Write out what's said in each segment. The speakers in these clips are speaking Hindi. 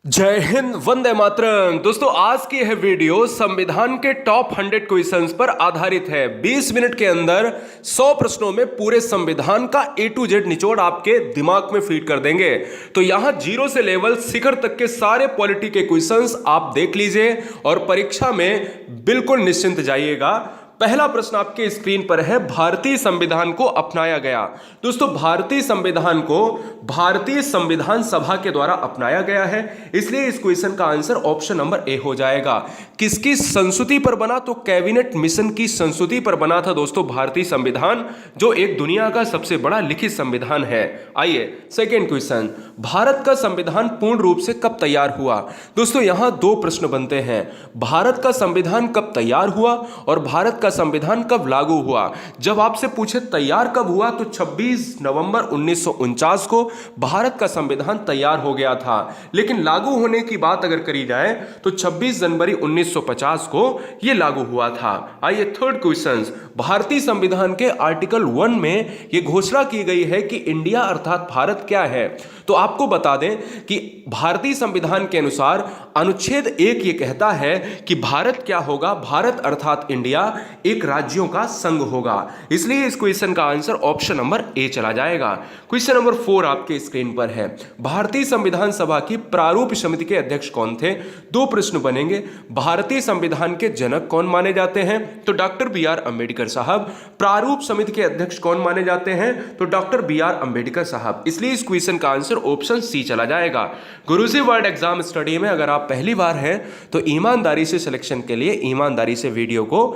जय हिंद, वंदे मातरम। दोस्तों, आज की यह वीडियो संविधान के टॉप 100 क्वेश्चंस पर आधारित है। 20 मिनट के अंदर 100 प्रश्नों में पूरे संविधान का A to Z निचोड़ आपके दिमाग में फीड कर देंगे। तो यहां जीरो से लेवल शिखर तक के सारे पॉलिटी के क्वेश्चंस आप देख लीजिए और परीक्षा में बिल्कुल निश्चिंत जाइएगा। पहला प्रश्न आपके स्क्रीन पर है, भारतीय संविधान को अपनाया गया। दोस्तों, भारतीय संविधान को भारतीय संविधान सभा के द्वारा अपनाया गया है, इसलिए इस क्वेश्चन का आंसर ऑप्शन नंबर ए हो जाएगा। किसकी संस्तुति पर बना? तो कैबिनेट मिशन की संस्तुति पर बना था दोस्तों भारतीय संविधान, जो एक दुनिया का सबसे बड़ा लिखित संविधान है। आइए सेकेंड क्वेश्चन, भारत का संविधान पूर्ण रूप से कब तैयार हुआ? दोस्तों, यहां दो प्रश्न बनते हैं, भारत का संविधान कब तैयार हुआ और भारत का संविधान कब लागू हुआ। जब आपसे पूछे तैयार कब हुआ तो 26 नवंबर 1949 को भारत का संविधान तैयार हो गया था, लेकिन लागू होने की बात अगर करी जाए तो 26 जनवरी 1950 को यह लागू हुआ था। आइए थर्ड क्वेश्चन, भारतीय संविधान के आर्टिकल 1 में यह घोषणा की गई है कि इंडिया अर्थात भारत क्या है। तो आपको बता दें कि भारतीय संविधान के अनुसार अनुच्छेद 1 ये कहता है कि भारत क्या होगा, भारत अर्थात इंडिया एक राज्यों का संघ होगा, इसलिए इस क्वेश्चन का आंसर ऑप्शन नंबर ए चला जाएगा। क्वेश्चन नंबर 4 आपके स्क्रीन पर है, भारतीय संविधान सभा की प्रारूप समिति के अध्यक्ष कौन थे? दो प्रश्न बनेंगे, भारतीय संविधान के जनक कौन माने जाते हैं? तो डॉक्टर बी आर अंबेडकर साहब। प्रारूप समिति के अध्यक्ष कौन माने जाते हैं? तो डॉक्टर बी आर अंबेडकर साहब, इसलिए इस क्वेश्चन का आंसर ऑप्शन सी चला जाएगा। गुरुजी वर्ल्ड एग्जाम स्टडी में अगर आप पहली बार हैं तो ईमानदारी से सिलेक्शन के लिए ईमानदारी से वीडियो को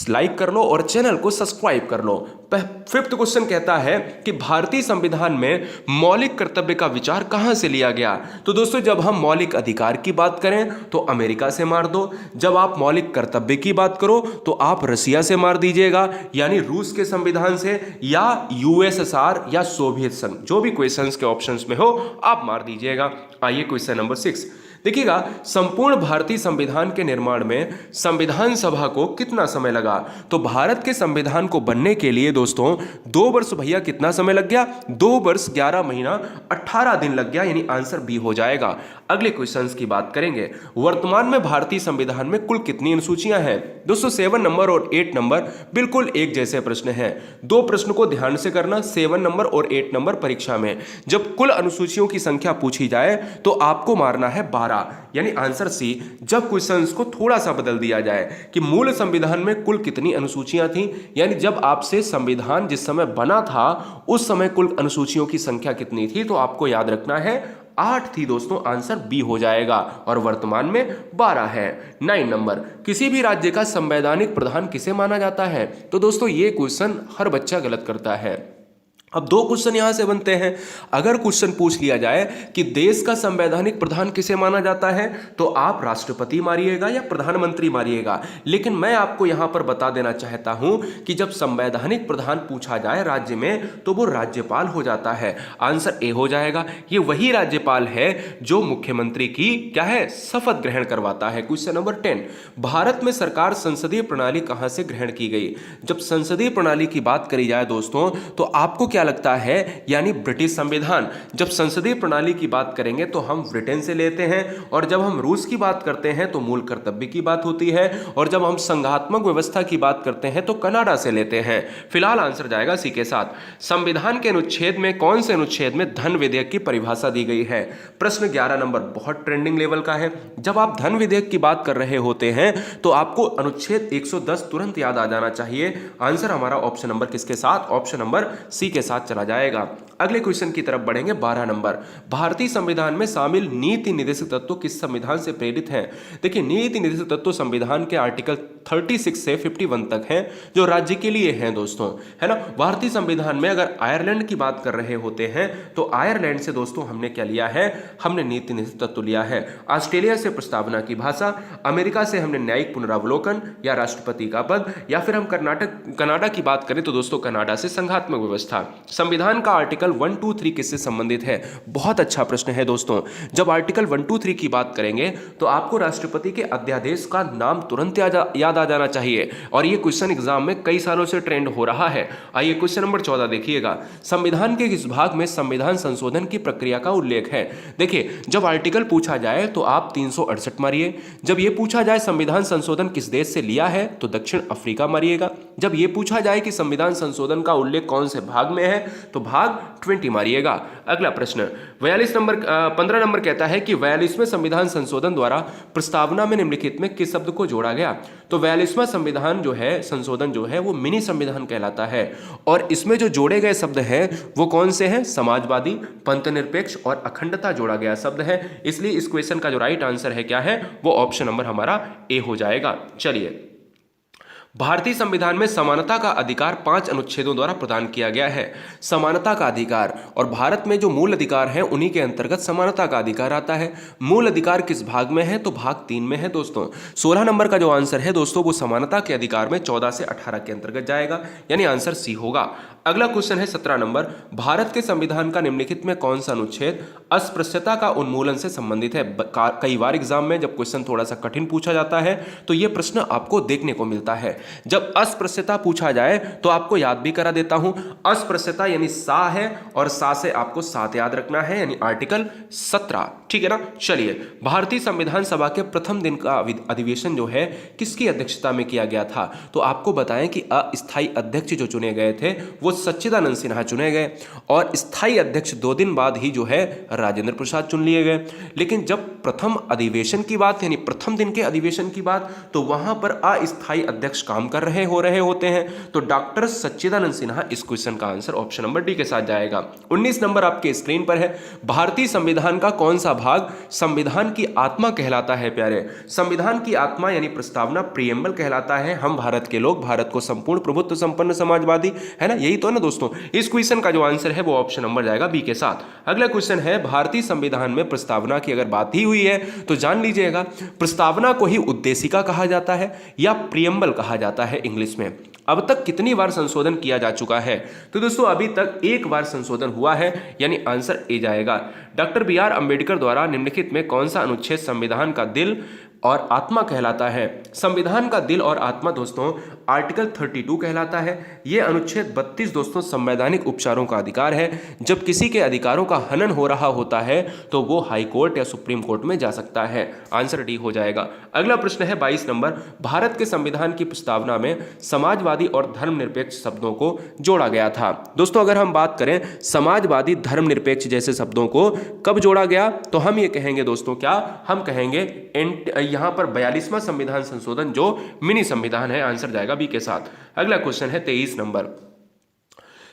लाइक कर लो और चैनल को सब्सक्राइब कर लो। फिफ्थ क्वेश्चन कहता है कि भारतीय संविधान में मौलिक कर्तव्य का विचार कहां से लिया गया? तो दोस्तों, जब हम मौलिक अधिकार की बात करें तो अमेरिका से मार दो, जब आप मौलिक कर्तव्य की बात करो तो आप रसिया से मार दीजिएगा, यानी रूस के संविधान से, या यूएसएसआर या सोवियत संघ, जो भी क्वेश्चंस के ऑप्शंस में हो आप मार दीजिएगा। आइए क्वेश्चन नंबर 6 देखिएगा, संपूर्ण भारतीय संविधान के निर्माण में संविधान सभा को कितना समय लगा? तो भारत के संविधान को बनने के लिए दोस्तों 2 वर्ष, भैया कितना समय लग गया? 2 वर्ष 11 महीना 18 दिन लग गया, यानी आंसर बी हो जाएगा। अगले क्वेश्चंस की बात करेंगे, वर्तमान में भारतीय संविधान में कुल कितनी अनुसूचियां हैं? दोस्तों 7 नंबर और 8 नंबर बिल्कुल एक जैसे प्रश्न हैं, दो प्रश्न को ध्यान से करना, 7 नंबर और 8 नंबर परीक्षा में जब कुल अनुसूचियों की संख्या पूछी जाए तो आपको मारना है 12, यानी आंसर सी। जब क्वेश्चंस को थोड़ा सा बदल दिया जाए कि मूल संविधान में कुल कितनी अनुसूचियां थी, यानी जब आपसे संविधान जिस समय बना था उस समय कुल अनुसूचियों की संख्या कितनी थी, तो आपको याद रखना है 8 थी दोस्तों, आंसर बी हो जाएगा, और वर्तमान में 12 है। 9 नंबर, किसी भी राज्य का संवैधानिक प्रधान किसे माना जाता है? तो दोस्तों ये क्वेश्चन हर बच्चा गलत करता है। अब दो क्वेश्चन यहां से बनते हैं, अगर क्वेश्चन पूछ लिया जाए कि देश का संवैधानिक प्रधान किसे माना जाता है तो आप राष्ट्रपति मारिएगा या प्रधानमंत्री मारिएगा, लेकिन मैं आपको यहां पर बता देना चाहता हूं कि जब संवैधानिक प्रधान पूछा जाए राज्य में तो वो राज्यपाल हो जाता है, आंसर ए हो जाएगा। ये वही राज्यपाल है जो मुख्यमंत्री की क्या है, शपथ ग्रहण करवाता है। क्वेश्चन नंबर 10, भारत में सरकार संसदीय प्रणाली कहां से ग्रहण की गई? जब संसदीय प्रणाली की बात करी जाए दोस्तों तो आपको क्या लगता है, यानी ब्रिटिश संविधान। जब संसदीय प्रणाली की बात करेंगे तो हम ब्रिटेन से लेते हैं, और जब हम रूस की बात करते हैं तो मूल कर्तव्य की बात होती है, और जब हम संघात्मक व्यवस्था की बात करते हैं तो कनाडा से लेते हैं। फिलहाल आंसर जाएगा सी के साथ। संविधान के अनुच्छेद में, कौन से अनुच्छेद में धन विधेयक की परिभाषा दी गई है? प्रश्न 11 नंबर बहुत ट्रेंडिंग लेवल का है। जब आप धन विधेयक की बात कर रहे होते हैं तो आपको अनुच्छेद 110 तुरंत याद आ जाना चाहिए। आंसर हमारा ऑप्शन नंबर किसके साथ? ऑप्शन नंबर सी के साथ चला जाएगा। अगले क्वेश्चन की तरफ बढ़ेंगे। 12 नंबर, भारतीय संविधान में शामिल नीति निर्देशक तत्व किस संविधान से प्रेरित हैं? देखिए, नीति निर्देशक तत्व संविधान के आर्टिकल 36 से 51 तक हैं, जो राज्य के लिए हैं दोस्तों, है ना। भारतीय संविधान में अगर आयरलैंड की बात कर रहे होते हैं तो आयरलैंड से दोस्तों हमने क्या लिया है? हमने नीति निर्देशक तत्व लिया है। ऑस्ट्रेलिया से प्रस्तावना की भाषा, अमेरिका से हमने न्यायिक पुनरावलोकन या राष्ट्रपति का पद, या फिर हम कनाडा की बात करें तो दोस्तों कनाडा से संघात्मक व्यवस्था। संविधान का आर्टिकल 1, 2, 3 किससे संबंधित है? बहुत अच्छा प्रश्न है दोस्तों। जब आर्टिकल 1, 2, 3 की बात करेंगे तो आपको राष्ट्रपति के अध्यादेश का नाम तुरंत याद आ जाना चाहिए, और ये क्वेश्चन एग्जाम में कई सालों से ट्रेंड हो रहा है। आइए क्वेश्चन नंबर 14 देखिएगा, संविधान के किस भाग में संविधान संशोधन की प्रक्रिया का उल्लेख है? देखिए, जब आर्टिकल पूछा जाए तो आप 368 मारिए। जब यह पूछा जाए संविधान संशोधन किस देश से लिया है तो दक्षिण अफ्रीका मारिएगा। जब यह पूछा जाए कि संविधान संशोधन का उल्लेख कौन से भाग में है तो भाग 20 मारिएगा। अगला प्रश्न 15 नंबर कहता है कि 42वें संविधान संशोधन द्वारा प्रस्तावना में निम्नलिखित में किस शब्द को जोड़ा गया? तो 42वां संविधान जो है संशोधन जो है वो मिनी संविधान कहलाता है, और इसमें जो जोड़े गए शब्द हैं वो कौन से हैं? समाजवादी, पंथनिरपेक्ष और अखंडता जोड़ा गया शब्द है। इसलिए इस क्वेश्चन का जो राइट आंसर है क्या है? वो ऑप्शन नंबर हमारा ए हो जाएगा। चलिए, भारतीय संविधान में समानता का अधिकार 5 अनुच्छेदों द्वारा प्रदान किया गया है। समानता का अधिकार, और भारत में जो मूल अधिकार हैं उन्हीं के अंतर्गत समानता का अधिकार आता है। मूल अधिकार किस भाग में है? तो भाग 3 में है दोस्तों। 16 नंबर का जो आंसर है दोस्तों वो समानता के अधिकार में 14 से 18 के अंतर्गत जाएगा, यानी आंसर सी होगा। अगला क्वेश्चन है 17 नंबर, भारत के संविधान का निम्नलिखित में कौन सा अनुच्छेद अस्पृश्यता का उन्मूलन से संबंधित है? कई बार एग्जाम में जब क्वेश्चन थोड़ा सा कठिन पूछा जाता है तो यह प्रश्न आपको देखने को मिलता है। जब अस्पृश्यता पूछा जाए तो आपको याद भी करा देता हूं, अस्पृश्यता यानी सा है, और सा से आपको 7 याद रखना है, यानी आर्टिकल 17, ठीक है ना। चलिए, भारतीय संविधान सभा के प्रथम दिन का अधिवेशन जो है किसकी अध्यक्षता में किया गया था? तो आपको बताएं कि अस्थायी अध्यक्ष जो चुने गए थे वो सच्चिदानंद सिन्हा चुने गए, और स्थायी अध्यक्ष 2 दिन बाद ही जो है राजेंद्र प्रसाद चुन लिए गए। लेकिन जब प्रथम अधिवेशन की बात, यानी प्रथम दिन के अधिवेशन की बात, तो वहां पर अस्थायी अध्यक्ष काम कर रहे होते हैं, तो डॉक्टर सच्चिदानंद सिन्हा इस क्वेश्चन का आंसर ऑप्शन नंबर डी के साथ जाएगा। 19 नंबर आपके स्क्रीन पर है, भारतीय संविधान का कौन सा भाग संविधान की आत्मा कहलाता है? प्यारे, संविधान की आत्मा यानी प्रस्तावना प्रियम्बल कहलाता है। हम भारत के लोग भारत को संपूर्ण प्रभुत्व संपन्न समाजवादी, है ना, यही तो ना दोस्तों। इस क्वेश्चन का जो आंसर है वो ऑप्शन नंबर जाएगा बी के साथ। अगला क्वेश्चन है, भारतीय संविधान में प्रस्तावना की अगर बात ही हुई है तो जान लीजिएगा, प्रस्तावना को ही उद्देशिका कहा जाता है या प्रियम्बल कहा जाता है इंग्लिश में। अब तक कितनी बार संशोधन किया जा चुका है? तो दोस्तों अभी तक 1 बार संशोधन हुआ है, यानी आंसर ए जाएगा। डॉक्टर BR अंबेडकर द्वारा निम्नलिखित में कौन सा अनुच्छेद संविधान का दिल और आत्मा कहलाता है? संविधान का दिल और आत्मा दोस्तों आर्टिकल 32 कहलाता है। यह अनुच्छेद 32 दोस्तों संवैधानिक उपचारों का अधिकार है। जब किसी के अधिकारों का हनन हो रहा होता है तो वो हाई कोर्ट या सुप्रीम कोर्ट में जा सकता है। आंसर डी हो जाएगा। अगला प्रश्न है 22 नंबर, भारत के संविधान की प्रस्तावना में समाजवादी और धर्मनिरपेक्ष शब्दों को जोड़ा गया था। दोस्तों अगर हम बात करें समाजवादी, धर्मनिरपेक्ष जैसे शब्दों को कब जोड़ा गया, तो हम ये कहेंगे दोस्तों, क्या हम कहेंगे यहां पर 42वां संविधान संशोधन जो मिनी संविधान है। आंसर जाएगा बी के साथ। अगला क्वेश्चन है 23 नंबर,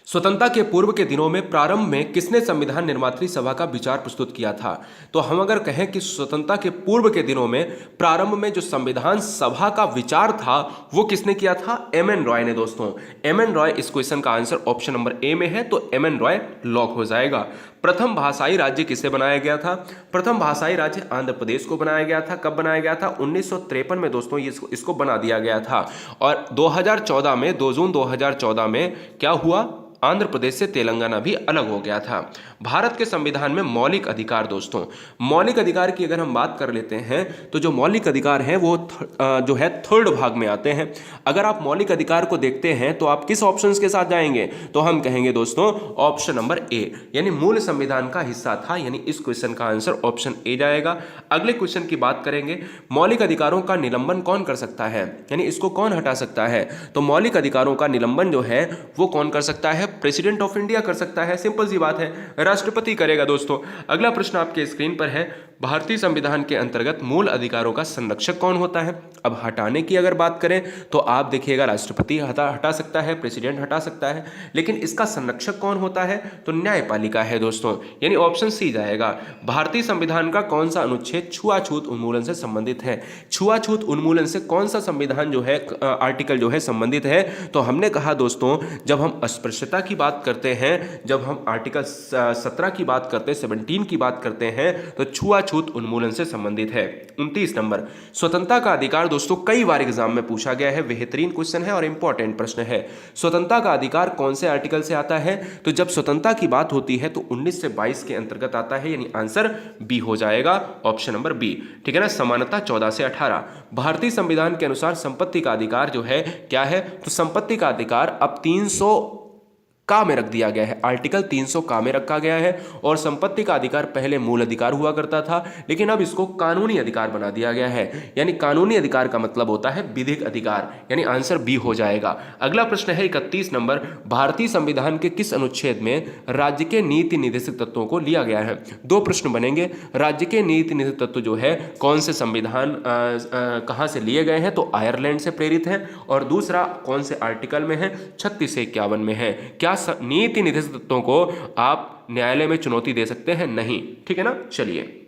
स्वतंत्रता के पूर्व के दिनों में प्रारंभ में किसने संविधान निर्मात्री सभा का विचार प्रस्तुत किया था? तो हम अगर कहें कि स्वतंत्रता के पूर्व के दिनों में प्रारंभ में जो संविधान सभा का विचार था वो किसने किया था? MN रॉय ने दोस्तों। MN रॉय इस क्वेश्चन का आंसर ऑप्शन नंबर ए में है, तो MN रॉय लॉक हो जाएगा। प्रथम भाषाई राज्य किसे बनाया गया था? प्रथम भाषाई राज्य आंध्र प्रदेश को बनाया गया था। कब बनाया गया था? 1953 में दोस्तों इसको बना दिया गया था। और 2014 में 2 जून 2014 में क्या हुआ? आंध्र प्रदेश से तेलंगाना भी अलग हो गया था। भारत के संविधान में मौलिक अधिकार दोस्तों, मौलिक अधिकार की अगर हम बात कर लेते हैं तो जो मौलिक अधिकार हैं वो जो है 3rd भाग में आते हैं। अगर आप मौलिक अधिकार को देखते हैं तो आप किस ऑप्शंस के साथ जाएंगे? तो हम कहेंगे दोस्तों ऑप्शन नंबर ए, यानी मूल संविधान का हिस्सा था, यानी इस क्वेश्चन का आंसर ऑप्शन ए जाएगा। अगले क्वेश्चन की बात करेंगे, मौलिक अधिकारों का निलंबन कौन कर सकता है, यानी इसको कौन हटा सकता है? तो मौलिक अधिकारों का निलंबन जो है वो कौन कर सकता है? प्रेसिडेंट ऑफ इंडिया कर सकता है। सिंपल सी बात है, राष्ट्रपति करेगा दोस्तों। अगला प्रश्न आपके स्क्रीन पर है, भारतीय संविधान के अंतर्गत मूल अधिकारों का संरक्षक कौन होता है? अब हटाने की अगर बात करें तो आप देखिएगा राष्ट्रपति हटा सकता है, प्रेसिडेंट हटा सकता है, लेकिन इसका संरक्षक कौन होता है? तो न्यायपालिका है दोस्तों, यानी ऑप्शन सी जाएगा। भारतीय संविधान का कौन सा अनुच्छेद छुआछूत उन्मूलन से संबंधित है? छुआछूत उन्मूलन से कौन सा संविधान जो है आर्टिकल जो है संबंधित है? तो हमने कहा दोस्तों जब हम अस्पृश्यता अध्यक्षता की बात करते हैं, जब हम आर्टिकल 17 की बात करते हैं, 17 की बात करते हैं, तो छुआछूत उन्मूलन से संबंधित है। 29 नंबर, स्वतंत्रता का अधिकार दोस्तों कई बार एग्जाम में पूछा गया है, बेहतरीन क्वेश्चन है और इंपॉर्टेंट प्रश्न है। स्वतंत्रता का अधिकार कौन से आर्टिकल से आता है? तो जब स्वतंत्रता की बात होती है तो 19 से 22 के अंतर्गत आता है, यानी आंसर बी हो जाएगा, ऑप्शन नंबर बी, ठीक है ना। समानता 14 से 18। भारतीय संविधान के अनुसार संपत्ति का अधिकार जो है क्या है? तो संपत्ति का अधिकार अब 300 का में रख दिया गया है, आर्टिकल 300 का में रखा गया है। और संपत्ति का अधिकार पहले मूल अधिकार हुआ करता था, लेकिन अब इसको कानूनी अधिकार बना दिया गया है, यानी कानूनी अधिकार का मतलब होता है विधिक अधिकार, यानी आंसर बी हो जाएगा। अगला प्रश्न है 31 नंबर, भारतीय संविधान के किस अनुच्छेद में राज्य के नीति निर्देशक तत्वों को लिया गया है? दो प्रश्न बनेंगे। राज्य के नीति निर्देशक तत्व जो है कौन से संविधान कहां से लिए गए हैं? तो आयरलैंड से प्रेरित है। और दूसरा कौन से आर्टिकल में है? 36 से 51 में है। क्या नीति निर्देशक तत्वों को आप न्यायालय में चुनौती दे सकते हैं? नहीं, ठीक है ना। चलिए,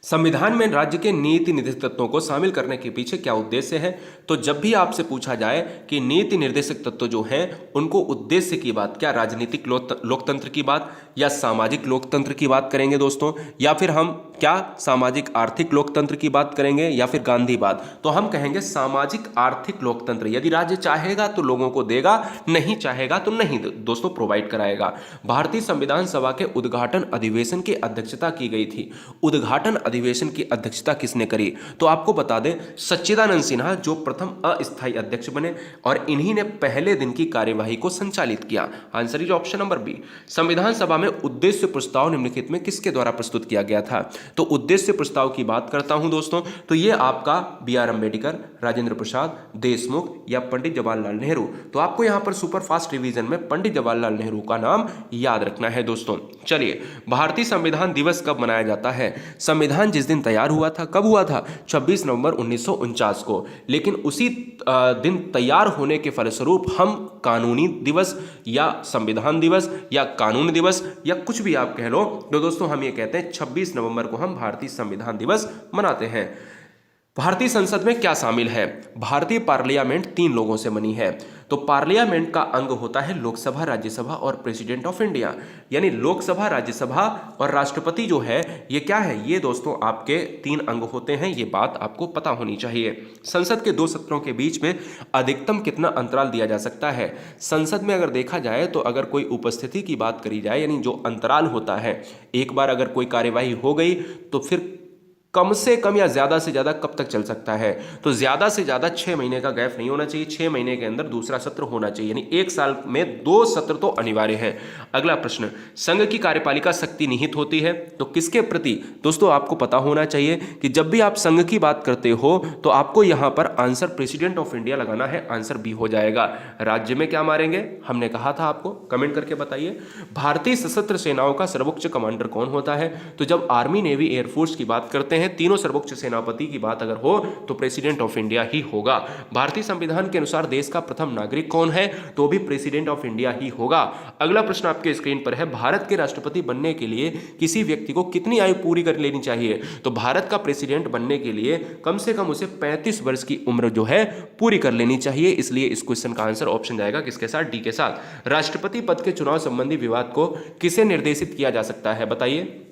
संविधान में राज्य के नीति निर्देशक तत्वों को शामिल करने के पीछे क्या उद्देश्य है? तो जब भी आपसे पूछा जाए कि नीति निर्देशक तत्व जो हैं उनको उद्देश्य की बात, क्या राजनीतिक लोकतंत्र की बात या सामाजिक लोकतंत्र की बात करेंगे दोस्तों, या फिर हम क्या सामाजिक आर्थिक लोकतंत्र की बात करेंगे, या फिर गांधीवाद? तो हम कहेंगे सामाजिक आर्थिक लोकतंत्र। यदि राज्य चाहेगा तो लोगों को देगा, नहीं चाहेगा तो नहीं दोस्तों प्रोवाइड कराएगा। भारतीय संविधान सभा के उद्घाटन अधिवेशन की अध्यक्षता की गई थी। उद्घाटन अधिवेशन की अध्यक्षता किसने करी? तो आपको बता दें, सच्चिदानंद सिन्हा जो प्रथम अस्थायी अध्यक्ष बने, और इन्हीं ने पहले दिन की कार्यवाही को संचालित किया। Answer is option number B. संविधान सभा में उद्देश्य प्रस्ताव निम्नलिखित में किसके द्वारा प्रस्तुत किया गया था? तो उद्देश्य प्रस्ताव की बात करता हूं दोस्तों, तो ये आपका बी.आर. अम्बेडकर, राजेंद्र प्रसाद, देशमुख या पंडित जवाहरलाल नेहरू। तो आपको यहां पर सुपर फास्ट रिवीजन में पंडित जवाहरलाल नेहरू का नाम याद रखना है दोस्तों। चलिए, भारतीय संविधान दिवस कब मनाया जाता है? संविधान जिस दिन तैयार हुआ था, कब हुआ था? 26 नवंबर 1949 को। लेकिन उसी दिन तैयार होने के फलस्वरूप हम कानूनी दिवस या संविधान दिवस या कानून दिवस या कुछ भी आप कह लो, तो दोस्तों हम ये कहते हैं 26 नवंबर को हम भारतीय संविधान दिवस मनाते हैं। भारतीय संसद में क्या शामिल है? भारतीय पार्लियामेंट 3 लोगों से बनी है। तो पार्लियामेंट का अंग होता है लोकसभा, राज्यसभा और प्रेसिडेंट ऑफ इंडिया, यानी लोकसभा, राज्यसभा और राष्ट्रपति जो है ये क्या है? ये दोस्तों आपके 3 अंग होते हैं, ये बात आपको पता होनी चाहिए। संसद के 2 सत्रों के बीच में अधिकतम कितना अंतराल दिया जा सकता है? संसद में अगर देखा जाए तो अगर कोई उपस्थिति की बात करी जाए, यानी जो अंतराल होता है, एक बार अगर कोई कार्यवाही हो गई तो फिर कम से कम या ज्यादा से ज्यादा कब तक चल सकता है? तो ज्यादा से ज्यादा 6 महीने का गैप नहीं होना चाहिए, 6 महीने के अंदर दूसरा सत्र होना चाहिए, यानी 1 साल में 2 सत्र तो अनिवार्य है। अगला प्रश्न, संघ की कार्यपालिका शक्ति निहित होती है तो किसके प्रति? दोस्तों आपको पता होना चाहिए कि जब भी आप संघ की बात करते हो तो आपको यहां पर आंसर प्रेसिडेंट ऑफ इंडिया लगाना है, आंसर बी हो जाएगा। राज्य में क्या मारेंगे? हमने कहा था आपको, कमेंट करके बताइए। भारतीय सशस्त्र सेनाओं का सर्वोच्च कमांडर कौन होता है? तो जब आर्मी, नेवी, एयरफोर्स की बात करते हैं, तीनों सर्वोच्च सेनापति की बात अगर हो तो प्रेसिडेंट ऑफ इंडिया ही होगा। भारतीय संविधान के अनुसार देश का प्रथम नागरिक कौन है? तो भी प्रेसिडेंट ऑफ इंडिया ही होगा। अगला प्रश्न आपके स्क्रीन पर है, भारत के राष्ट्रपति बनने के लिए किसी व्यक्ति को कितनी आयु पूरी कर लेनी चाहिए? तो भारत का प्रेसिडेंट बनने के लिए कम से कम उसे 35 वर्ष की उम्र जो है पूरी कर लेनी चाहिए। इसलिए इस क्वेश्चन का आंसर ऑप्शन जाएगा किसके साथ? डी के साथ। राष्ट्रपति पद के चुनाव संबंधी विवाद को किसे निर्देशित किया जा सकता है? बताइए।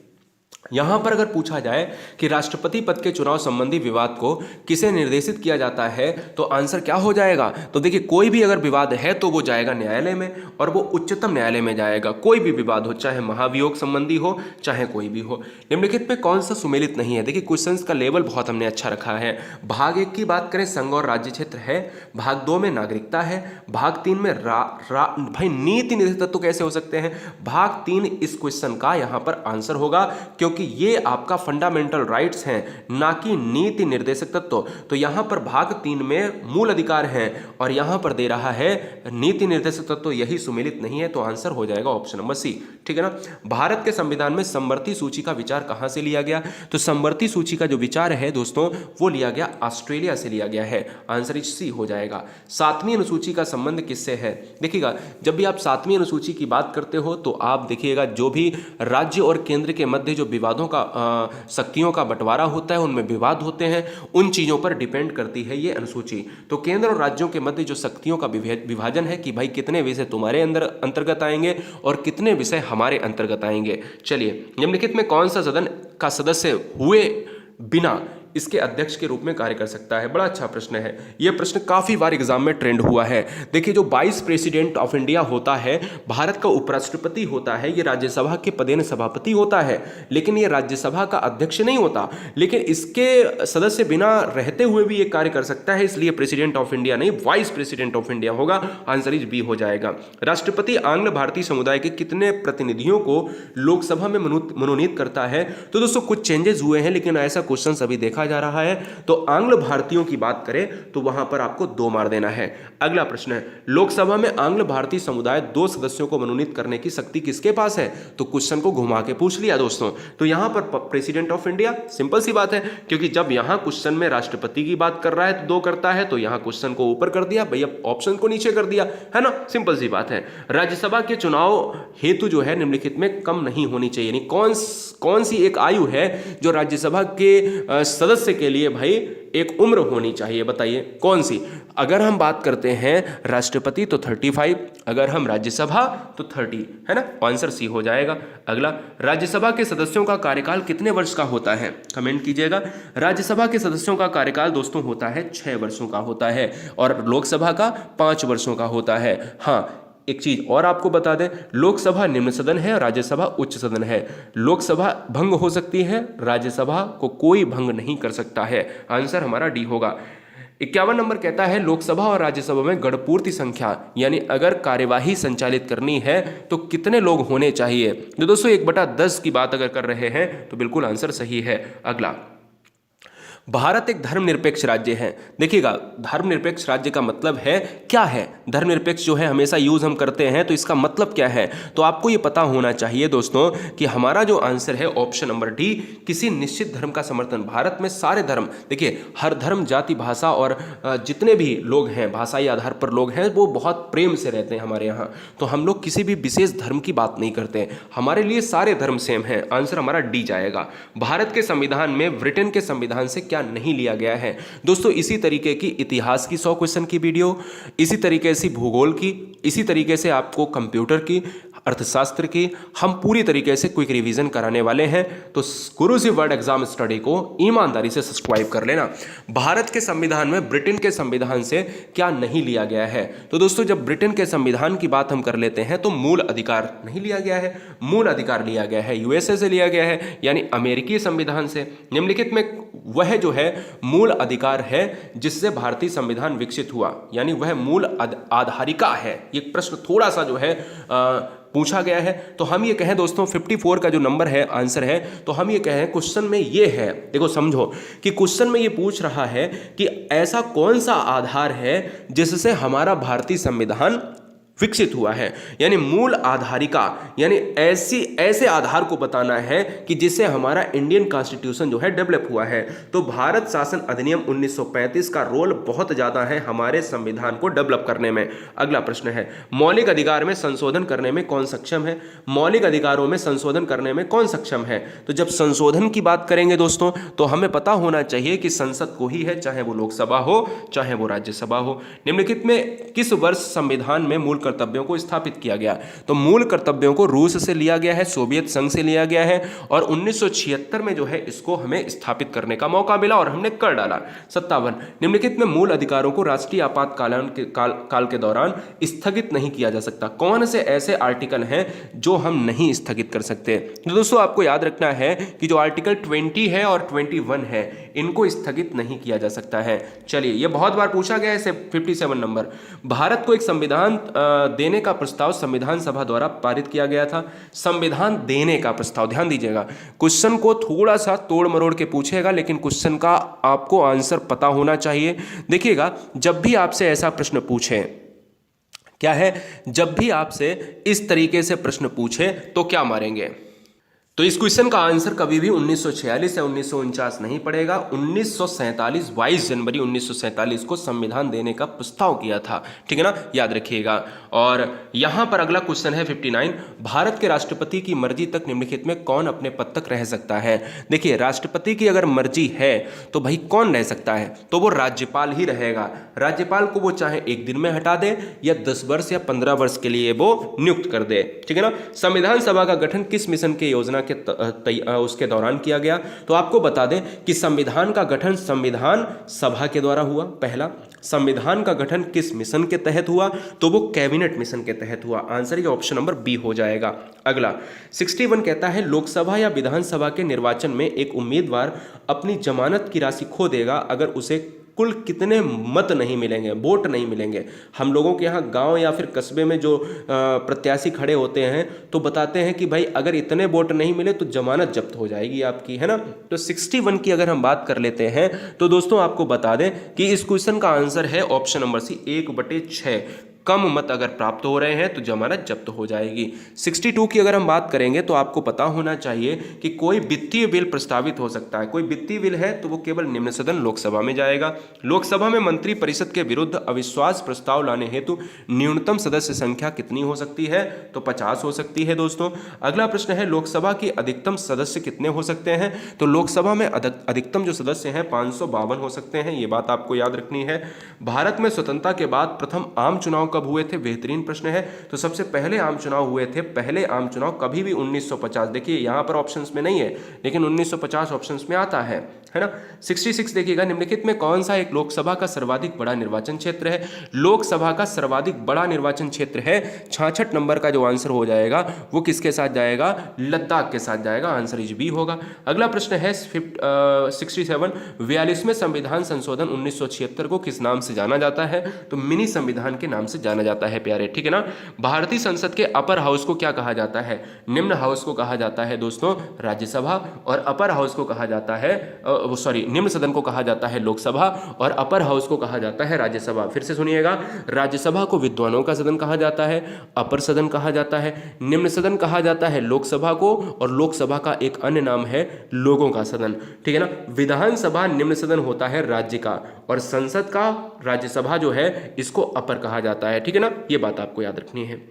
यहां पर अगर पूछा जाए कि राष्ट्रपति पद के चुनाव संबंधी विवाद को किसे निर्देशित किया जाता है तो आंसर क्या हो जाएगा? तो देखिए, कोई भी अगर विवाद है तो वो जाएगा न्यायालय में, और वो उच्चतम न्यायालय में जाएगा। कोई भी विवाद हो, चाहे महाभियोग संबंधी हो, चाहे कोई भी हो। निम्नलिखित में कौन सा सुमेलित नहीं है? देखिए, क्वेश्चंस का लेवल बहुत हमने अच्छा रखा है। भाग 1 की बात करें, संघ और राज्य क्षेत्र है। भाग 2 में नागरिकता है। भाग 3 में भाई नीति निर्देशक तत्व कैसे हो सकते हैं? भाग 3 इस क्वेश्चन का यहां पर आंसर होगा, क्योंकि ये आपका फंडामेंटल राइट्स हैं, ना कि नीति निर्देशक तत्व। तो यहां पर भाग 3 में मूल अधिकार हैं और यहां पर दे रहा है नीति निर्देशक तत्व, यही सुमेलित नहीं है। तो आंसर हो जाएगा ऑप्शन नंबर सी, ठीक है ना। भारत के संविधान में समवर्ती सूची का विचार कहां से लिया गया? तो समवर्ती सूची का जो विचार है दोस्तों वो लिया गया ऑस्ट्रेलिया से लिया गया है, आंसर इज सी हो जाएगा। 7वीं अनुसूची का संबंध किससे है? देखिएगा, जब भी आप 7वीं अनुसूची की बात करते हो तो आप देखिएगा जो भी राज्य और केंद्र के मध्य जो विवाद विवादों का शक्तियों का बंटवारा होता है, उनमें विवाद होते हैं, उन चीज़ों पर डिपेंड करती है ये अनुसूची। तो केंद्र और राज्यों के मध्य जो शक्तियों का विभाजन है कि भाई कितने विषय तुम्हारे अंतर्गत आएंगे और कितने विषय हमारे अंतर्गत आएंगे। चलिए, निम्नलिखित में कौन सा सदन का सदस्य हुए बिना इसके अध्यक्ष के रूप में कार्य कर सकता है? बड़ा अच्छा प्रश्न है। यह प्रश्न काफी बार एग्जाम में ट्रेंड हुआ है। देखिए, जो वाइस प्रेसिडेंट ऑफ इंडिया होता है, भारत का उपराष्ट्रपति होता है, ये राज्यसभा के पदेन सभापति होता है, लेकिन ये राज्यसभा का अध्यक्ष नहीं होता, लेकिन इसके सदस्य बिना रहते हुए भी ये कार्य कर सकता है, इसलिए प्रेसिडेंट ऑफ इंडिया नहीं, वाइस प्रेसिडेंट ऑफ इंडिया होगा। आंसर इज बी हो जाएगा। राष्ट्रपति आंग्ल भारतीय समुदाय के कितने प्रतिनिधियों को लोकसभा में मनोनीत करता है? तो दोस्तों कुछ चेंजेस हुए हैं, लेकिन ऐसा क्वेश्चन अभी देखा जा रहा है। तो आंग्ल भारतीयों की बात करें तो वहां पर आपको 2 मार देना है। अगला प्रश्न है, लोकसभा में आंग्ल भारतीय समुदाय 2 सदस्यों को मनोनीत करने की शक्ति किसके पास है? तो क्वेश्चन को घुमा के पूछ लिया दोस्तों। तो यहां पर प्रेसिडेंट ऑफ इंडिया, सिंपल सी बात है, क्योंकि जब यहां क्वेश्चन में राष्ट्रपति की बात कर रहा है तो 2 करता है, तो यहां क्वेश्चन को ऊपर कर दिया भैया, ऑप्शन को नीचे कर दिया, है ना, सिंपल सी बात है। राज्यसभा के चुनाव हेतु जो है निम्नलिखित में कम नहीं होनी चाहिए, यानी कौन सी एक आयु है जो राज्यसभा के सदस्य के लिए भाई एक उम्र होनी चाहिए? बताइए कौन सी? अगर हम बात करते हैं राष्ट्रपति तो 35, अगर हम राज्यसभा तो 30, है ना, आंसर सी हो जाएगा। अगला, राज्यसभा के सदस्यों का कार्यकाल कितने वर्ष का होता है? कमेंट कीजिएगा। राज्यसभा के सदस्यों का कार्यकाल दोस्तों होता है 6 वर्षों का होता है, और लोकसभा का 5 वर्षों का होता है। हाँ, एक चीज और आपको बता दें, लोकसभा निम्न सदन है, राज्यसभा उच्च सदन है। लोकसभा भंग हो सकती है, राज्यसभा को कोई भंग नहीं कर सकता है। आंसर हमारा डी होगा। 51 नंबर कहता है, लोकसभा और राज्यसभा में गणपूर्ति संख्या, यानी अगर कार्यवाही संचालित करनी है तो कितने लोग होने चाहिए? तो दोस्तों 1/10 की बात अगर कर रहे हैं तो बिल्कुल आंसर सही है। अगला, भारत एक धर्मनिरपेक्ष राज्य है। देखिएगा, धर्मनिरपेक्ष राज्य का मतलब है क्या है? धर्मनिरपेक्ष जो है हमेशा यूज हम करते हैं, तो इसका मतलब क्या है? तो आपको ये पता होना चाहिए दोस्तों कि हमारा जो आंसर है ऑप्शन नंबर डी, किसी निश्चित धर्म का समर्थन। भारत में सारे धर्म, देखिए हर धर्म, जाति, भाषा और जितने भी लोग हैं, भाषाई आधार पर लोग हैं, वो बहुत प्रेम से रहते हैं हमारे यहाँ। तो हम लोग किसी भी विशेष धर्म की बात नहीं करते, हमारे लिए सारे धर्म सेम है। आंसर हमारा डी जाएगा। भारत के संविधान में ब्रिटेन के संविधान से क्या नहीं लिया गया है? दोस्तों इसी तरीके की इतिहास की 100 क्वेश्चन की वीडियो, इसी तरीके से भूगोल की, इसी तरीके से आपको कंप्यूटर की, अर्थशास्त्र की, हम पूरी तरीके से क्विक रिवीजन कराने वाले हैं। तो गुरुजी वर्ड एग्जाम स्टडी को ईमानदारी से सब्सक्राइब कर लेना। भारत के संविधान में ब्रिटेन के संविधान से क्या नहीं लिया गया है? तो दोस्तों जब ब्रिटेन के संविधान की बात हम कर लेते हैं तो मूल अधिकार नहीं लिया गया है, मूल अधिकार लिया गया है यूएसए से लिया गया है, यानी अमेरिकी संविधान से। निम्नलिखित में वह जो है मूल अधिकार है जिससे भारतीय संविधान विकसित हुआ, यानी वह मूल आधारिका है। ये प्रश्न थोड़ा सा जो है पूछा गया है। तो हम ये कहें दोस्तों 54 का जो नंबर है आंसर है, तो हम ये कहें क्वेश्चन में ये है, देखो समझो कि क्वेश्चन में ये पूछ रहा है कि ऐसा कौन सा आधार है जिससे हमारा भारतीय संविधान विकसित हुआ है, यानी मूल आधारिका, यानी ऐसे आधार को बताना है कि जिससे हमारा इंडियन कॉन्स्टिट्यूशन जो है डेवलप हुआ है। तो भारत शासन अधिनियम 1935 का रोल बहुत ज्यादा है हमारे संविधान को डेवलप करने में। अगला प्रश्न है, मौलिक अधिकार में संशोधन करने में कौन सक्षम है? मौलिक अधिकारों में संशोधन करने में कौन सक्षम है? तो जब संशोधन की बात करेंगे दोस्तों तो हमें पता होना चाहिए कि संसद को ही है, चाहे वो लोकसभा हो चाहे वो राज्यसभा हो। निम्नलिखित में किस वर्ष संविधान में मूल कर्तव्यों को स्थापित किया गया? तो मूल कर्तव्यों को रूस से लिया गया है, सोवियत संघ से लिया गया है, और 1976 में जो है इसको हमें स्थापित करने का मौका मिला और हमने कर डाला। 57, निम्नलिखित में मूल अधिकारों को राष्ट्रीय आपातकाल के दौरान स्थगित नहीं किया जा सकता। कौन से ऐसे आर्टिकल हैं जो हम नहीं स्थगित कर सकते? तो दोस्तों आपको याद रखना है कि जो आर्टिकल 20 है और 21 है इनको स्थगित नहीं किया जा सकता है। चलिए, ये बहुत बार पूछा गया है। 57 नंबर, भारत को एक संविधान देने का प्रस्ताव संविधान सभा द्वारा पारित किया गया था। संविधान देने का प्रस्ताव, ध्यान दीजिएगा, क्वेश्चन को थोड़ा सा तोड़ मरोड़ के पूछेगा, लेकिन क्वेश्चन का आपको आंसर पता होना चाहिए। देखिएगा, जब भी आपसे ऐसा प्रश्न पूछे, क्या है, जब भी आपसे इस तरीके से प्रश्न पूछे तो क्या मारेंगे? तो इस क्वेश्चन का आंसर कभी भी 1946 या 1949 नहीं पड़ेगा। 1947 22 जनवरी 1947 को संविधान देने का प्रस्ताव किया था, ठीक है ना, याद रखिएगा। और यहां पर अगला क्वेश्चन है 59, भारत के राष्ट्रपति की मर्जी तक निम्नलिखित में कौन अपने पद तक रह सकता है। देखिए, राष्ट्रपति की अगर मर्जी है तो भाई कौन रह सकता है, तो वो राज्यपाल ही रहेगा। राज्यपाल को वो चाहे एक दिन में हटा दे या 10 वर्ष या 15 वर्ष के लिए वो नियुक्त कर दे, ठीक है ना। संविधान सभा का गठन किस मिशन के योजना के उसके दौरान किया गया, तो आपको बता दें कि संविधान का गठन संविधान सभा के द्वारा हुआ। पहला, संविधान का गठन किस मिशन के तहत हुआ, तो वो कैबिनेट मिशन के तहत हुआ। आंसर ये ऑप्शन नंबर बी हो जाएगा। अगला 61 कहता है लोकसभा या विधानसभा के निर्वाचन में एक उम्मीदवार अपनी जमानत की राशि खो देगा अगर उसे कुल कितने मत नहीं मिलेंगे, वोट नहीं मिलेंगे। हम लोगों के यहाँ गांव या फिर कस्बे में जो प्रत्याशी खड़े होते हैं तो बताते हैं कि भाई अगर इतने वोट नहीं मिले तो जमानत जब्त हो जाएगी आपकी, है ना। तो 61 की अगर हम बात कर लेते हैं तो दोस्तों आपको बता दें कि इस क्वेश्चन का आंसर है ऑप्शन नंबर सी 1/6। कम मत अगर प्राप्त हो रहे हैं तो जमानत जब्त हो जाएगी। 62 की अगर हम बात करेंगे तो आपको पता होना चाहिए कि कोई वित्तीय बिल प्रस्तावित हो सकता है। कोई वित्तीय बिल है तो वो केवल निम्न सदन लोकसभा में जाएगा। लोकसभा में मंत्री परिषद के विरुद्ध अविश्वास प्रस्ताव लाने हेतु न्यूनतम सदस्य संख्या कितनी हो सकती है, तो 50 हो सकती है दोस्तों। अगला प्रश्न है लोकसभा के अधिकतम सदस्य कितने हो सकते हैं, तो लोकसभा में अधिकतम जो सदस्य हैं 552 हो सकते हैं, ये बात आपको याद रखनी है। भारत में स्वतंत्रता के बाद प्रथम आम चुनाव कब हुए थे, बेहतरीन प्रश्न है। तो सबसे पहले आम चुनाव हुए थे, पहले आम चुनाव कभी भी 1950, देखिए यहां पर ऑप्शंस में नहीं है लेकिन 1950 ऑप्शंस में आता है ना। 66 देखिएगा निम्नलिखित में कौन सा एक लोकसभा का सर्वाधिक बड़ा निर्वाचन क्षेत्र है। लोकसभा का सर्वाधिक बड़ा निर्वाचन क्षेत्र है 66 नंबर का जो आंसर हो जाएगा वो किसके साथ जाएगा, लद्दाख के साथ जाएगा। आंसर इज बी होगा। अगला प्रश्न है 67, 42वें संविधान संशोधन 1976 को किस नाम से जाना जाता है, तो मिनी संविधान के नाम से जाना जाता है प्यारे, ठीक है ना। भारतीय संसद के अपर हाउस को क्या कहा जाता है, निम्न हाउस को कहा जाता है दोस्तों राज्यसभा, और अपर हाउस को कहा जाता है निम्न सदन को कहा जाता है लोकसभा, और अपर हाउस को कहा जाता है राज्यसभा। फिर से सुनिएगा, राज्यसभा को विद्वानों का सदन कहा जाता है, अपर सदन कहा जाता है, निम्न सदन कहा जाता है लोकसभा को, और लोकसभा का एक अन्य नाम है लोगों का सदन, ठीक है ना। विधानसभा निम्न सदन होता है राज्य का, और संसद का राज्यसभा जो है इसको अपर कहा जाता है, ठीक है ना। ये बात आपको याद रखनी है।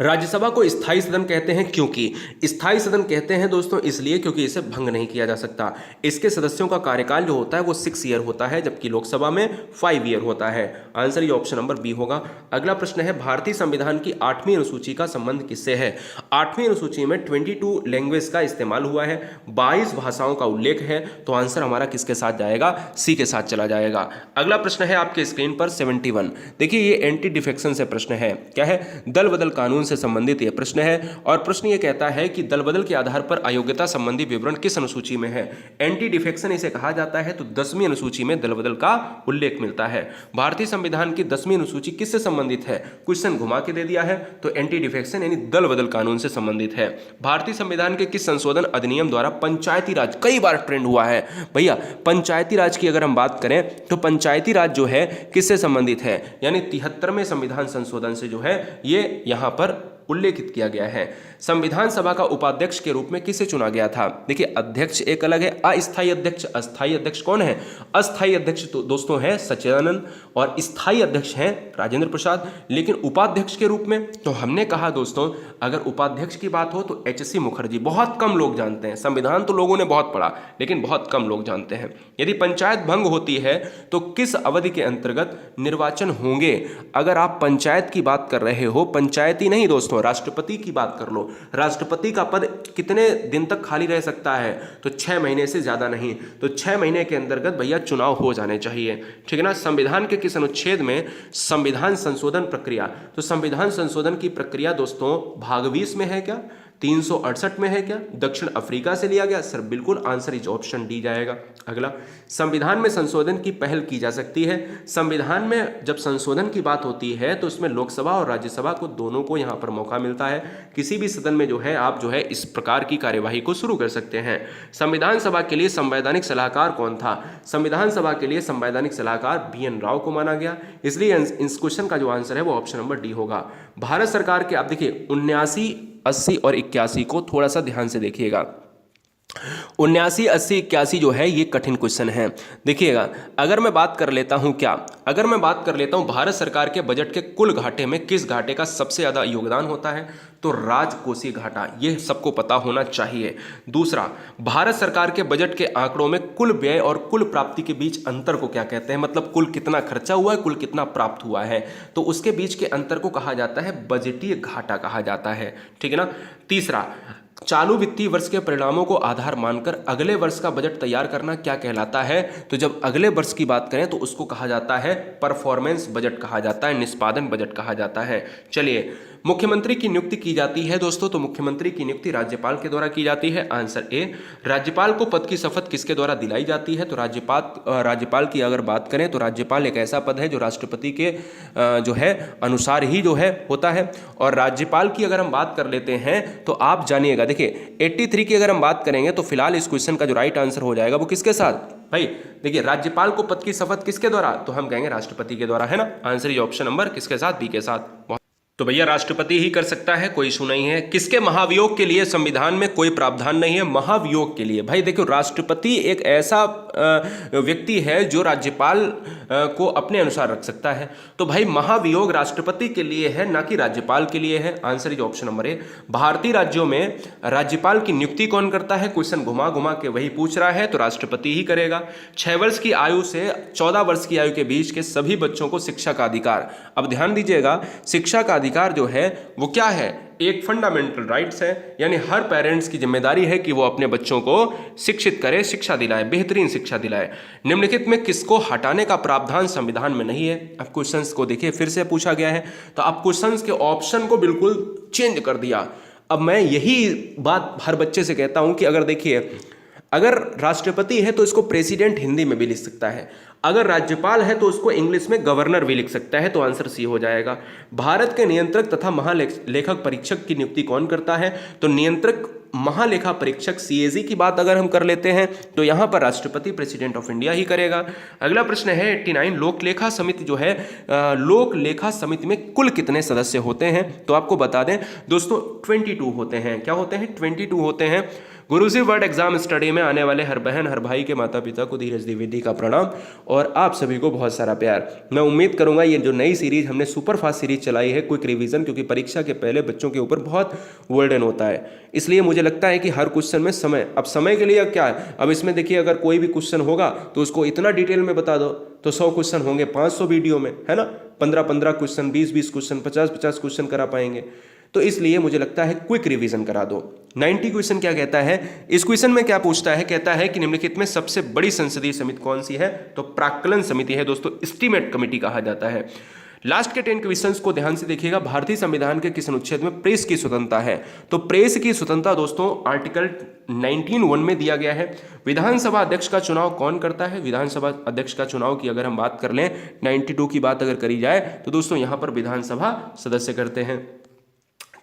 राज्यसभा को स्थायी सदन कहते हैं, क्योंकि स्थायी सदन कहते हैं दोस्तों इसलिए क्योंकि इसे भंग नहीं किया जा सकता। इसके सदस्यों का कार्यकाल जो होता है वो 6 ईयर होता है, जबकि लोकसभा में 5 ईयर होता है। आंसर ये ऑप्शन नंबर बी होगा। अगला प्रश्न है भारतीय संविधान की 8वीं अनुसूची का संबंध किससे है। 8वीं अनुसूची में 22 लैंग्वेज का इस्तेमाल हुआ है, 22 भाषाओं का उल्लेख है, तो आंसर हमारा किसके साथ जाएगा, सी के साथ चला जाएगा। अगला प्रश्न है आपके स्क्रीन पर 71। देखिए ये एंटी डिफेक्शन से प्रश्न है, क्या है, दल बदल कानून से संबंधित यह प्रश्न है, और प्रश्न ये कहता है कि दल बदल के आधार पर अयोग्यता संबंधी विवरण किस अनुसूची में है। एंटी डिफेक्शन इसे कहा जाता है, तो 10वीं अनुसूची में दल बदल का उल्लेख मिलता है। भारतीय संविधान की 10वीं अनुसूची किससे संबंधित है, क्वेश्चन घुमा के दे दिया है, तो एंटी डिफेक्शन यानी दल बदल कानून से संबंधित है। भारतीय संविधान के किस संशोधन अधिनियम द्वारा पंचायती राज, कई बार ट्रेंड हुआ है भैया, पंचायती राज की अगर हम बात करें तो पंचायती राज जो है किससे संबंधित है, यानी 73वें संविधान संशोधन से जो है ये यहां पर उल्लेखित किया गया है। संविधान सभा का उपाध्यक्ष के रूप में किसे चुना गया था। देखिए अध्यक्ष एक अलग है, अस्थायी अध्यक्ष, अस्थायी अध्यक्ष कौन है, अस्थायी अध्यक्ष तो दोस्तों है सच्चिदानंद, और स्थायी अध्यक्ष हैं राजेंद्र प्रसाद। लेकिन उपाध्यक्ष के रूप में तो हमने कहा दोस्तों अगर उपाध्यक्ष की बात हो तो HC मुखर्जी, बहुत कम लोग जानते हैं। संविधान तो लोगों ने बहुत पढ़ा लेकिन बहुत कम लोग जानते हैं। यदि पंचायत भंग होती है तो किस अवधि के अंतर्गत निर्वाचन होंगे। अगर आप पंचायत की बात कर रहे हो, पंचायती नहीं दोस्तों, राष्ट्रपति की बात कर लो, राष्ट्रपति का पद कितने दिन तक खाली रह सकता है, तो 6 महीने से ज्यादा नहीं, तो 6 महीने के अंतर्गत भैया चुनाव हो जाने चाहिए, ठीक है ना। संविधान के किस अनुच्छेद में संविधान संशोधन प्रक्रिया, तो संविधान संशोधन की प्रक्रिया दोस्तों भाग 20 में है क्या, 368 में है क्या, दक्षिण अफ्रीका से लिया गया। सर बिल्कुल, आंसर इज ऑप्शन डी जाएगा। अगला, संविधान में संशोधन की पहल की जा सकती है। संविधान में जब संशोधन की बात होती है तो इसमें लोकसभा और राज्यसभा को दोनों को यहां पर मौका मिलता है। किसी भी सदन में जो है आप जो है इस प्रकार की कार्यवाही को शुरू कर सकते हैं। संविधान सभा के लिए संवैधानिक सलाहकार कौन था। संविधान सभा के लिए संवैधानिक सलाहकार BN राव को माना गया, इसलिए इस क्वेश्चन का जो आंसर है वो ऑप्शन नंबर डी होगा। भारत सरकार के, आप देखिए 80 और 81 को थोड़ा सा ध्यान से देखिएगा। 79, 80, 81 जो है ये कठिन क्वेश्चन है। देखिएगा, अगर मैं बात कर लेता हूं अगर मैं बात कर लेता हूं भारत सरकार के बजट के कुल घाटे में किस घाटे का सबसे ज्यादा योगदान होता है, तो राजकोषीय घाटा, ये सबको पता होना चाहिए। दूसरा, भारत सरकार के बजट के आंकड़ों में कुल व्यय और कुल प्राप्ति के बीच अंतर को क्या कहते हैं, मतलब कुल कितना खर्चा हुआ है, कुल कितना प्राप्त हुआ है, तो उसके बीच के अंतर को कहा जाता है बजटीय घाटा कहा जाता है, ठीक है ना। तीसरा, चालू वित्तीय वर्ष के परिणामों को आधार मानकर अगले वर्ष का बजट तैयार करना क्या कहलाता है, तो जब अगले वर्ष की बात करें तो उसको कहा जाता है परफॉर्मेंस बजट कहा जाता है, निष्पादन बजट कहा जाता है। चलिए, मुख्यमंत्री की नियुक्ति की जाती है दोस्तों, तो मुख्यमंत्री की नियुक्ति राज्यपाल के द्वारा की जाती है, आंसर ए। राज्यपाल को पद की शपथ किसके द्वारा दिलाई जाती है, तो राज्यपाल की अगर बात करें तो राज्यपाल एक ऐसा पद है जो राष्ट्रपति के जो है अनुसार ही जो है होता है। और राज्यपाल की अगर हम बात कर लेते हैं तो आप जानिएगा, देखिए 83 की अगर हम बात करेंगे तो फिलहाल इस क्वेश्चन का जो राइट आंसर हो जाएगा वो किसके साथ भाई, देखिए राज्यपाल को पद की शपथ किसके द्वारा, तो हम कहेंगे राष्ट्रपति के द्वारा, है ना। आंसर इज ऑप्शन नंबर किसके साथ, बी के साथ। तो भैया राष्ट्रपति ही कर सकता है, कोई इशू नहीं है। किसके महाभियोग के लिए संविधान में कोई प्रावधान नहीं है, महाभियोग के लिए। भाई देखो, राष्ट्रपति एक ऐसा व्यक्ति है जो राज्यपाल को अपने अनुसार रख सकता है, तो भाई महाभियोग राष्ट्रपति के लिए है, ना कि राज्यपाल के लिए है। Answer is option number A. भारतीय राज्यों में राज्यपाल की नियुक्ति कौन करता है, क्वेश्चन घुमा घुमा के वही पूछ रहा है, तो राष्ट्रपति ही करेगा। 6 वर्ष की आयु से 14 वर्ष की आयु के बीच के सभी बच्चों को शिक्षा का अधिकार, अब ध्यान दीजिएगा, शिक्षा का अधिकार जो है वो क्या है, एक फंडामेंटल राइट्स है, यानी हर पेरेंट्स की जिम्मेदारी है कि वो अपने बच्चों को शिक्षित करे, शिक्षा दिलाए, बेहतरीन शिक्षा दिलाए। निम्नलिखित में किसको हटाने का प्रावधान संविधान में नहीं है। अब क्वेश्चंस को देखिए, फिर से पूछा गया है, तो अब क्वेश्चंस के ऑप्शन को बिल्कुल चेंज कर दिया। अब मैं यही बात हर बच्चे से कहता हूं कि अगर देखिए, अगर राष्ट्रपति है तो इसको प्रेसिडेंट हिंदी में भी लिख सकता है, अगर राज्यपाल है तो उसको इंग्लिश में गवर्नर भी लिख सकता है, तो आंसर सी हो जाएगा। भारत के नियंत्रक तथा महालेखक परीक्षक की नियुक्ति कौन करता है, तो नियंत्रक महालेखा परीक्षक CAG की बात अगर हम कर लेते हैं तो यहां पर राष्ट्रपति प्रेसिडेंट ऑफ इंडिया ही करेगा। अगला प्रश्न है 89, लोक लेखा समिति जो है, लोक लेखा समिति में कुल कितने सदस्य होते हैं, तो आपको बता दें दोस्तों 22 होते हैं। क्या होते हैं, 22 होते हैं। गुरुजी वर्ड एग्जाम स्टडी में आने वाले हर बहन हर भाई के माता पिता को धीरज द्विवेदी का प्रणाम और आप सभी को बहुत सारा प्यार। मैं उम्मीद करूंगा ये जो नई सीरीज हमने सुपर फास्ट सीरीज चलाई है, क्विक रिवीजन, क्योंकि परीक्षा के पहले बच्चों के ऊपर बहुत वर्डन होता है, इसलिए मुझे लगता है कि हर क्वेश्चन में समय, अब समय के लिए क्या है, अब इसमें देखिए अगर कोई भी क्वेश्चन होगा तो उसको इतना डिटेल में बता दो तो 100 क्वेश्चन होंगे 500 वीडियो में, है ना। 15-15 क्वेश्चन, 20-20 क्वेश्चन, 50-50 क्वेश्चन करा पाएंगे, तो इसलिए मुझे लगता है क्विक रिवीजन करा दो। 90 क्वेश्चन क्या कहता है, इस क्वेश्चन में क्या पूछता है, कहता है कि निम्नलिखित में सबसे बड़ी संसदीय समिति कौन सी है, तो प्राक्कलन समिति है दोस्तों, एस्टीमेट कमेटी कहा जाता है। लास्ट के 10 क्वेश्चंस को ध्यान से देखिएगा। भारतीय संविधान के किस अनुच्छेद में प्रेस की स्वतंत्रता है, तो प्रेस की स्वतंत्रता दोस्तों आर्टिकल 19(1) में दिया गया है। विधानसभा अध्यक्ष का चुनाव कौन करता है, विधानसभा अध्यक्ष का चुनाव की अगर हम बात कर लें, 92 की बात अगर करी जाए तो दोस्तों यहां पर विधानसभा सदस्य करते हैं।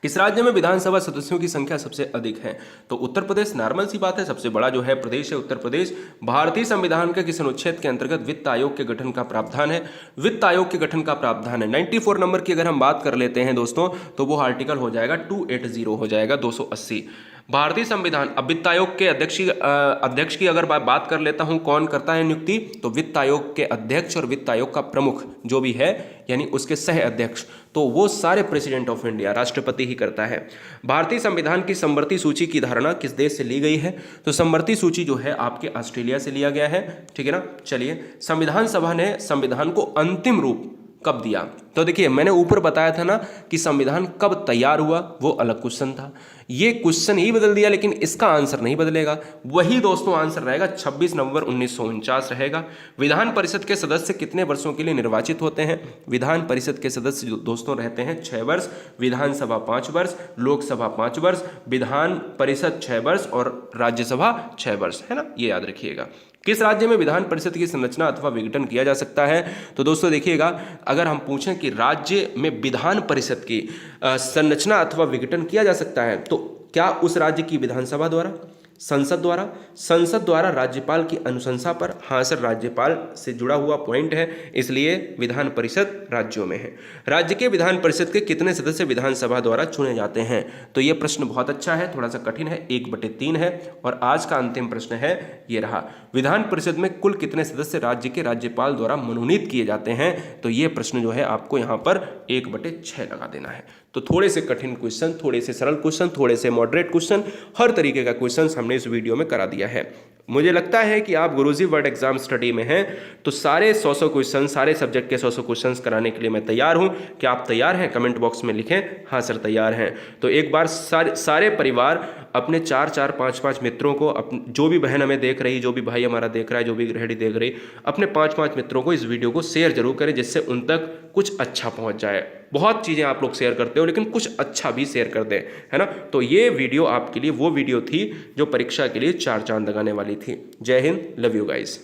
किस राज्य में विधानसभा सदस्यों की संख्या सबसे अधिक है, तो उत्तर प्रदेश, नॉर्मल सी बात है, सबसे बड़ा जो है प्रदेश है उत्तर प्रदेश। भारतीय संविधान के किस अनुच्छेद के अंतर्गत वित्त आयोग के गठन का प्रावधान है, वित्त आयोग के गठन का प्रावधान है। 94 नंबर की अगर हम बात कर लेते हैं दोस्तों तो वो आर्टिकल हो जाएगा 280 हो जाएगा 280। भारतीय संविधान, अब वित्त आयोग के अध्यक्ष की अगर बात कर लेता हूं, कौन करता है नियुक्ति, तो वित्त आयोग के अध्यक्ष और वित्त आयोग का प्रमुख जो भी है यानी उसके सह अध्यक्ष, तो वो सारे प्रेसिडेंट ऑफ इंडिया राष्ट्रपति ही करता है। भारतीय संविधान की समवर्ती सूची की धारणा किस देश से ली गई है, तो समवर्ती सूची जो है आपके ऑस्ट्रेलिया से लिया गया है, ठीक है ना। चलिए, संविधान सभा ने संविधान को अंतिम रूप कब दिया, तो देखिए मैंने ऊपर बताया था ना कि संविधान कब तैयार हुआ, वो अलग क्वेश्चन था, ये क्वेश्चन ही बदल दिया, लेकिन इसका आंसर नहीं बदलेगा, वही दोस्तों आंसर रहेगा 26 नवंबर 1949 रहेगा। विधान परिषद के सदस्य कितने वर्षों के लिए निर्वाचित होते हैं, विधान परिषद के सदस्य दोस्तों रहते हैं 6 वर्ष, विधानसभा 5 वर्ष, लोकसभा 5 वर्ष, विधान परिषद 6 वर्ष और राज्यसभा 6 वर्ष, है ना, ये याद रखिएगा। किस राज्य में विधान परिषद की संरचना अथवा विघटन किया जा सकता है, तो दोस्तों देखिएगा, अगर हम पूछें कि राज्य में विधान परिषद की संरचना अथवा विघटन किया जा सकता है, तो क्या उस राज्य की विधानसभा द्वारा, संसद द्वारा राज्यपाल की अनुशंसा पर, हाँ सर राज्यपाल से जुड़ा हुआ पॉइंट है, इसलिए विधान परिषद राज्यों में है। राज्य के विधान परिषद के कितने सदस्य विधानसभा द्वारा चुने जाते हैं? तो ये प्रश्न बहुत अच्छा है, थोड़ा सा कठिन है, 1/3 है। और आज का अंतिम प्रश्न है, ये रहा, विधान परिषद में कुल कितने सदस्य राज्य के राज्यपाल द्वारा मनोनीत किए जाते हैं? तो ये प्रश्न जो है आपको यहाँ पर 1/6 लगा देना है। तो थोड़े से कठिन क्वेश्चन, थोड़े से सरल क्वेश्चन, थोड़े से मॉडरेट क्वेश्चन, हर तरीके का क्वेश्चन हमने इस वीडियो में करा दिया है। मुझे लगता है कि आप गुरुजी वर्ड एग्जाम स्टडी में हैं, तो सारे 100 क्वेश्चन, सारे सब्जेक्ट के 100 क्वेश्चन कराने के लिए मैं तैयार हूं। क्या आप तैयार हैं? कमेंट बॉक्स में लिखें हाँ सर तैयार हैं। तो एक बार सारे परिवार अपने 4-4, 5-5 मित्रों को, जो भी बहन हमें देख रही, जो भी भाई हमारा देख रहा है, जो भी गृहिणी देख रही, अपने 5-5 मित्रों को इस वीडियो को शेयर जरूर करें, जिससे उन तक कुछ अच्छा पहुंच जाए। बहुत चीज़ें आप लोग शेयर करते हो, लेकिन कुछ अच्छा भी शेयर कर दें, है ना। तो ये वीडियो आपके लिए वो वीडियो थी जो परीक्षा के लिए 4 चांद लगाने वाली थी। जय हिंद, लव यू गाइस।